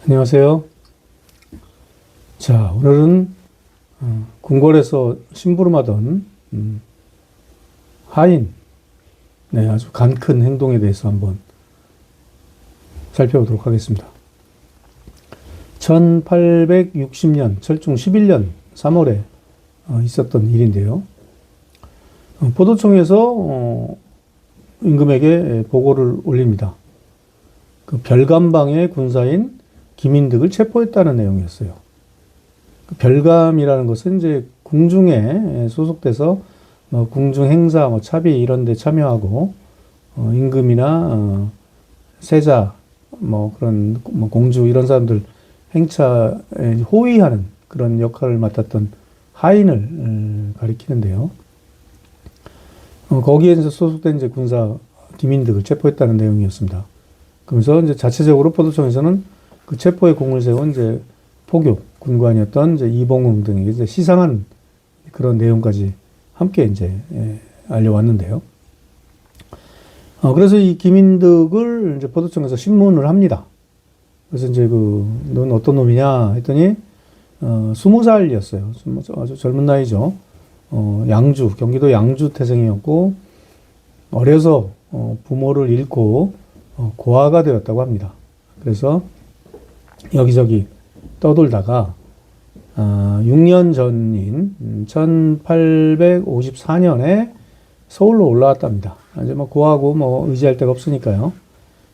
안녕하세요. 자, 오늘은 궁궐에서 심부름하던 하인, 네, 아주 간큰 행동에 대해서 한번 살펴보도록 하겠습니다. 1860년 철중 11년 3월에 있었던 일인데요. 포도청에서 임금에게 보고를 올립니다. 그 별감방의 군사인 김인득을 체포했다는 내용이었어요. 그 별감이라는 것은 이제 궁중에 소속돼서 궁중 행사, 차비 이런 데 참여하고 임금이나 세자, 그런 공주 이런 사람들 행차에 호위하는 그런 역할을 맡았던 하인을 가리키는데요. 거기에 소속된 이제 군사 김인득을 체포했다는 내용이었습니다. 그러면서 이제 자체적으로 포도청에서는 그 체포에 공을 세운 이제 포교 군관이었던 이제 이봉흥 등에게 이제 시상한 그런 내용까지 함께 이제 알려왔는데요. 그래서 이 김인득을 이제 포도청에서 신문을 합니다. 그래서 이제 넌 어떤 놈이냐 했더니 20살이었어요. 아주 젊은 나이죠. 경기도 양주 태생이었고 어려서 부모를 잃고 고아가 되었다고 합니다. 그래서 여기저기 떠돌다가 6년 전인 1854년에 서울로 올라왔답니다. 이제 고하고 의지할 데가 없으니까요.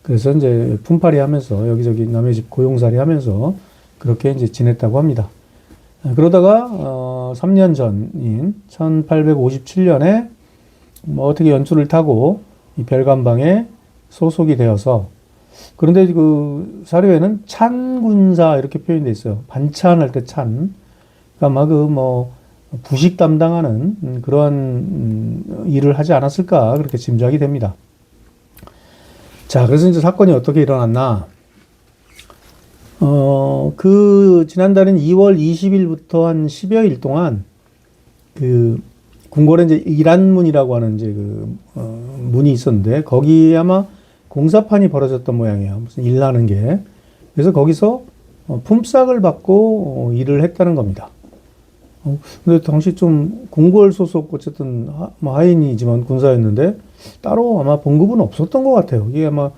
그래서 이제 품팔이 하면서 여기저기 남의 집 고용살이 하면서 그렇게 이제 지냈다고 합니다. 그러다가 3년 전인 1857년에 어떻게 연출을 타고 이 별감방에 소속이 되어서, 그런데 그 사료에는 찬군사 이렇게 표현되어 있어요. 반찬할 때 찬. 그러니까 부식 담당하는 그러한 일을 하지 않았을까 그렇게 짐작이 됩니다. 자, 그래서 이제 사건이 어떻게 일어났나? 지난달인 2월 20일부터 한 10여일 동안 그 궁궐에 이제 이란문이라고 하는 이제 문이 있었는데 거기에 아마 공사판이 벌어졌던 모양이에요. 무슨 일 나는 게. 그래서 거기서 품삯을 받고 일을 했다는 겁니다. 근데 당시 좀 궁궐 소속 어쨌든 하인이지만 군사였는데 따로 아마 봉급은 없었던 것 같아요. 이게 아마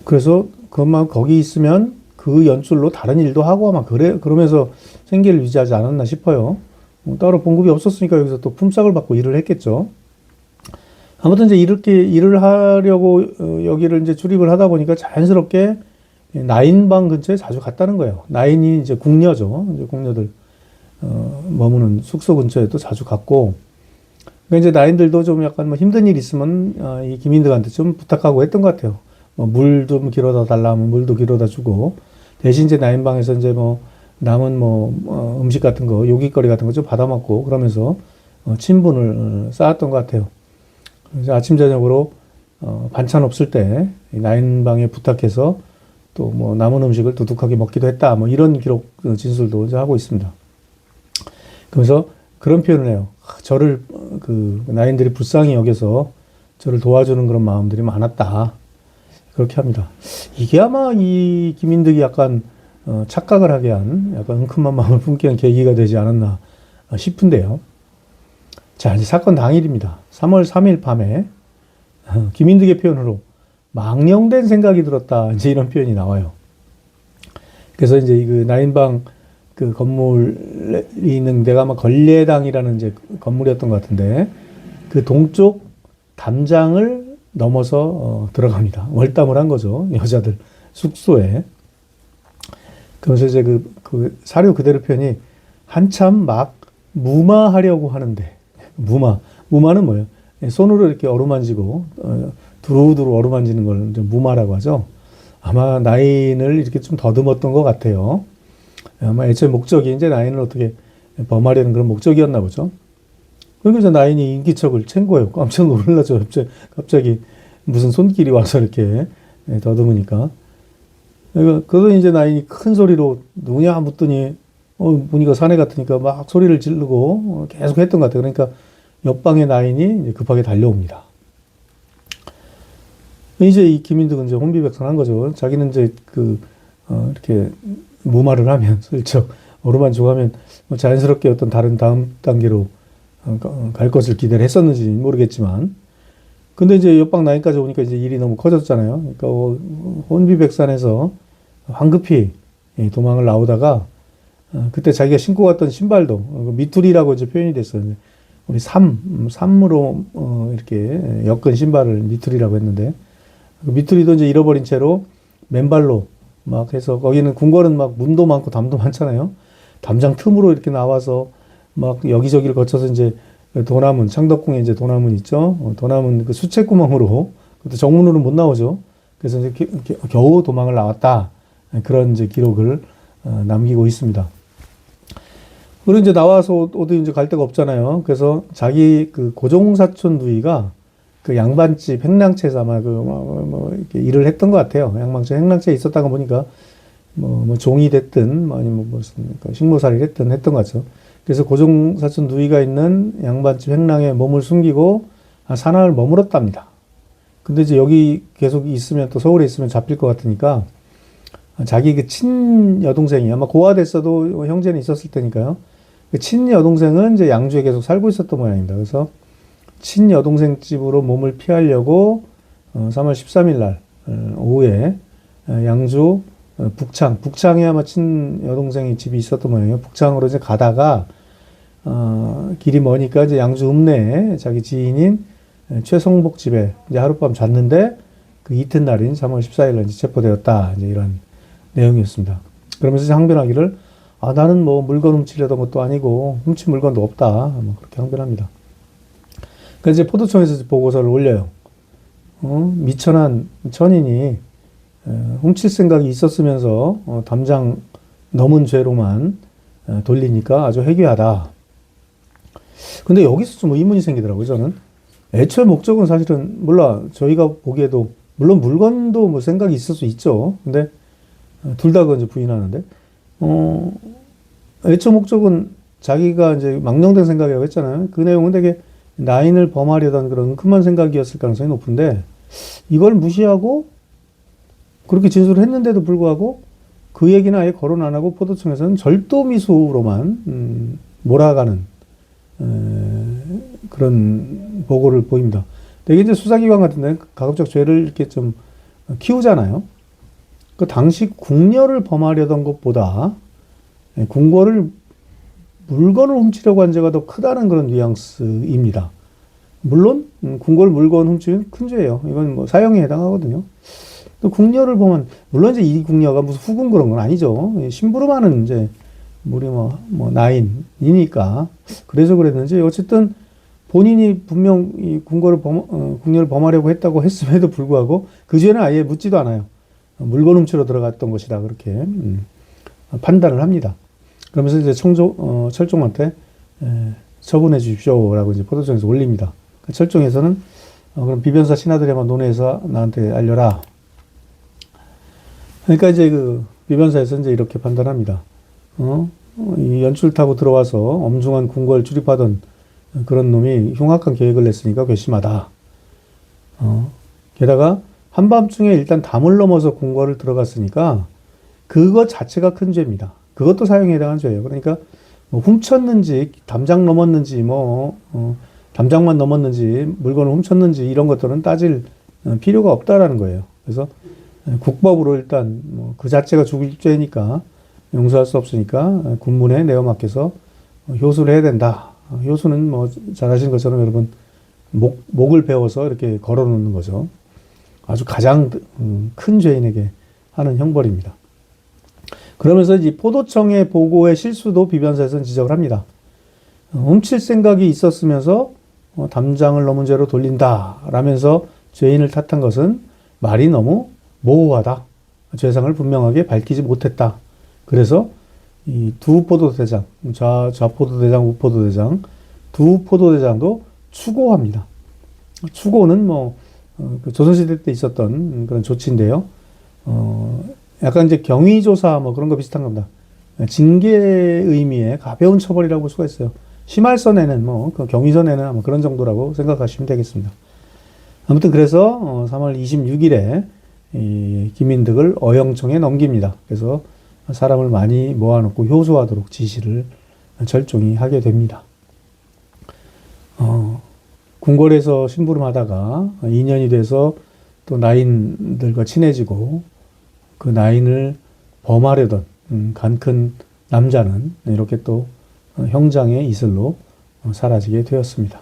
그래서 그만 거기 있으면 그 연출로 다른 일도 하고 아마 그러면서 생계를 유지하지 않았나 싶어요. 따로 봉급이 없었으니까 여기서 또 품삯을 받고 일을 했겠죠. 아무튼 이제 이렇게 일을 하려고 여기를 이제 출입을 하다 보니까 자연스럽게 나인방 근처에 자주 갔다는 거예요. 나인이 이제 궁녀죠. 이제 궁녀들 머무는 숙소 근처에 또 자주 갔고, 그러니까 이제 나인들도 좀 약간 힘든 일 있으면 이 김인득한테 좀 부탁하고 했던 것 같아요. 물 좀 길어다 달라 하면 물도 길어다 주고, 대신 이제 나인방에서 이제 남은 음식 같은 거, 요깃거리 같은 거 좀 받아 먹고 그러면서 친분을 쌓았던 것 같아요. 그래서 아침 저녁으로 반찬 없을 때 나인방에 부탁해서 또 남은 음식을 두둑하게 먹기도 했다. 이런 기록 진술도 이제 하고 있습니다. 그래서 그런 표현을 해요. 저를 나인들이 불쌍히 여겨서 저를 도와주는 그런 마음들이 많았다. 그렇게 합니다. 이게 아마 이 김인득이 약간 착각을 하게 한 약간 은큼한 마음을 품게 한 계기가 되지 않았나 싶은데요. 자, 이제 사건 당일입니다. 3월 3일 밤에 김인득의 표현으로 망령된 생각이 들었다. 이제 이런 표현이 나와요. 그래서 이제 그 나인방 그 건물이 있는 데가 아마 걸례당이라는 이제 건물이었던 것 같은데 그 동쪽 담장을 넘어서 들어갑니다. 월담을 한 거죠. 여자들 숙소에. 그래서 이제 그 사료 그대로 표현이 한참 막 무마하려고 하는데, 무마는 뭐예요? 손으로 이렇게 어루만지고 두루두루 어루만지는 걸 무마라고 하죠. 아마 나인을 이렇게 좀 더듬었던 것 같아요. 아마 애초에 목적이 이제 나인을 어떻게 범하려는 그런 목적이었나 보죠. 그래서 나인이 인기척을 챈 거예요. 깜짝 놀라죠. 갑자기 무슨 손길이 와서 이렇게 더듬으니까. 그러더니 이제 나인이 큰 소리로 누구냐 묻더니 보니까 사내 같으니까 막 소리를 지르고 계속 했던 것 같아요. 그러니까 옆방의 나인이 급하게 달려옵니다. 이제 이 김인득은 이제 혼비백산한 거죠. 자기는 이제 이렇게 무마를 하면, 슬쩍 어루만족하면 자연스럽게 어떤 다른 다음 단계로 갈 것을 기대를 했었는지 모르겠지만, 근데 이제 옆방 라인까지 오니까 이제 일이 너무 커졌잖아요. 그러니까 혼비백산에서 황급히 도망을 나오다가 그때 자기가 신고 갔던 신발도 미투리라고 이제 표현이 됐어요. 우리 삼으로 이렇게 엮은 신발을 미투리라고 했는데 그 미투리도 이제 잃어버린 채로 맨발로 막 해서 거기는 궁궐은 막 문도 많고 담도 많잖아요. 담장 틈으로 이렇게 나와서 막 여기저기를 거쳐서 이제 도남문 창덕궁에 이제 도남문 있죠. 도남문 그 수채구멍으로 그것도 정문으로 못 나오죠. 그래서 이제 겨우 도망을 나왔다. 그런 이제 기록을 남기고 있습니다. 그리고 이제 나와서 어디 이제 갈 데가 없잖아요. 그래서 자기 그 고종사촌 누이가 그 양반집 횡랑채에서 아마 이렇게 일을 했던 것 같아요. 양반집 횡랑채에 있었다가 보니까 뭐 종이 됐든 아니면 무슨 식모살이를 했던 것 같죠. 그래서 고종사촌 누이가 있는 양반집 횡랑에 몸을 숨기고 한 사나흘 머물었답니다. 근데 이제 여기 계속 있으면 또 서울에 있으면 잡힐 것 같으니까 자기 그 친여동생이 아마 고아됐어도 형제는 있었을 테니까요. 그 친여동생은 이제 양주에 계속 살고 있었던 모양입니다. 그래서 친여동생 집으로 몸을 피하려고 3월 13일 날 오후에 양주 북창에 아마 친여동생이 집이 있었던 모양이에요. 북창으로 이제 가다가 길이 머니까 이제 양주 읍내에 자기 지인인 최성복 집에 이제 하룻밤 잤는데 그 이튿날인 3월 14일 날 이제 체포되었다. 이제 이런 내용이었습니다. 그러면서 이제 항변하기를 나는 뭐 물건 훔치려던 것도 아니고 훔친 물건도 없다. 뭐 그렇게 항변합니다. 그래서 이제 포도청에서 보고서를 올려요. 미천한 천인이 훔칠 생각이 있었으면서 담장 넘은 죄로만 돌리니까 아주 해괴하다. 근데 여기서 좀 의문이 생기더라고요. 저는 애초에 목적은 사실은 몰라 저희가 보기에도 물론 물건도 뭐 생각이 있을 수 있죠. 근데 둘 다 그건 이제 부인하는데 애초 목적은 자기가 이제 망령된 생각이라고 했잖아요. 그 내용은 되게 나인을 범하려던 그런 은큼한 생각이었을 가능성이 높은데 이걸 무시하고 그렇게 진술을 했는데도 불구하고 그 얘기는 아예 거론 안 하고 포도청에서는 절도미수로만 몰아가는 그런 보고를 보입니다. 되게 이제 수사기관 같은데 가급적 죄를 이렇게 좀 키우잖아요. 그 당시 궁녀를 범하려던 것보다 궁궐을 물건을 훔치려고 한 죄가 더 크다는 그런 뉘앙스입니다. 물론 궁궐 물건 훔치면 큰 죄예요. 이건 뭐 사형에 해당하거든요. 또 궁녀를 보면 물론 이제 이 궁녀가 무슨 후궁 그런 건 아니죠. 심부름하는 이제 우리 뭐 나인이니까 그래서 그랬는지 어쨌든 본인이 분명 이 궁녀를 범하려고 했다고 했음에도 불구하고 그 죄는 아예 묻지도 않아요. 물건 훔치러 들어갔던 것이다 그렇게 판단을 합니다. 그러면서 이제 철종한테 처분해 주십시오라고 이제 포도청에서 올립니다. 철종에서는 그럼 비변사 신하들이 한번 논의해서 나한테 알려라. 그러니까 이제 그 비변사에서 이제 이렇게 판단합니다. 이 연출 타고 들어와서 엄중한 궁궐 출입하던 그런 놈이 흉악한 계획을 냈으니까 괘씸하다. 게다가 한밤중에 일단 담을 넘어서 궁궐을 들어갔으니까 그것 자체가 큰 죄입니다. 그것도 사형에 해당한 죄예요. 그러니까 뭐 훔쳤는지 담장 넘었는지 담장만 넘었는지 물건을 훔쳤는지 이런 것들은 따질 필요가 없다라는 거예요. 그래서 국법으로 일단 뭐 그 자체가 죽일 죄니까 용서할 수 없으니까 군문에 내어 맡겨서 효수를 해야 된다. 효수는 뭐 잘 아시는 것처럼 여러분 목을 베어서 이렇게 걸어 놓는 거죠. 아주 가장 큰 죄인에게 하는 형벌입니다. 그러면서 이 포도청의 보고의 실수도 비변사에서는 지적을 합니다. 훔칠 생각이 있었으면서 담장을 넘은 죄로 돌린다 라면서 죄인을 탓한 것은 말이 너무 모호하다. 죄상을 분명하게 밝히지 못했다. 그래서 이 두 포도대장, 좌포도대장, 우포도대장, 두 포도대장도 추고합니다. 추고는 그 조선시대 때 있었던 그런 조치인데요. 약간 이제 경위조사 그런 거 비슷한 겁니다. 징계의 의미의 가벼운 처벌이라고 볼 수가 있어요. 심할선에는 그 경위선에는 아마 그런 정도라고 생각하시면 되겠습니다. 아무튼 그래서 3월 26일에 이 김인득을 어영청에 넘깁니다. 그래서 사람을 많이 모아놓고 효소하도록 지시를 철종이 하게 됩니다. 궁궐에서 심부름하다가 2년이 돼서 또 나인들과 친해지고 그 나인을 범하려던 간큰 남자는 이렇게 또 형장의 이슬로 사라지게 되었습니다.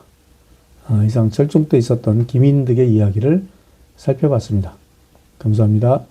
이상 철종 때 있었던 김인득의 이야기를 살펴봤습니다. 감사합니다.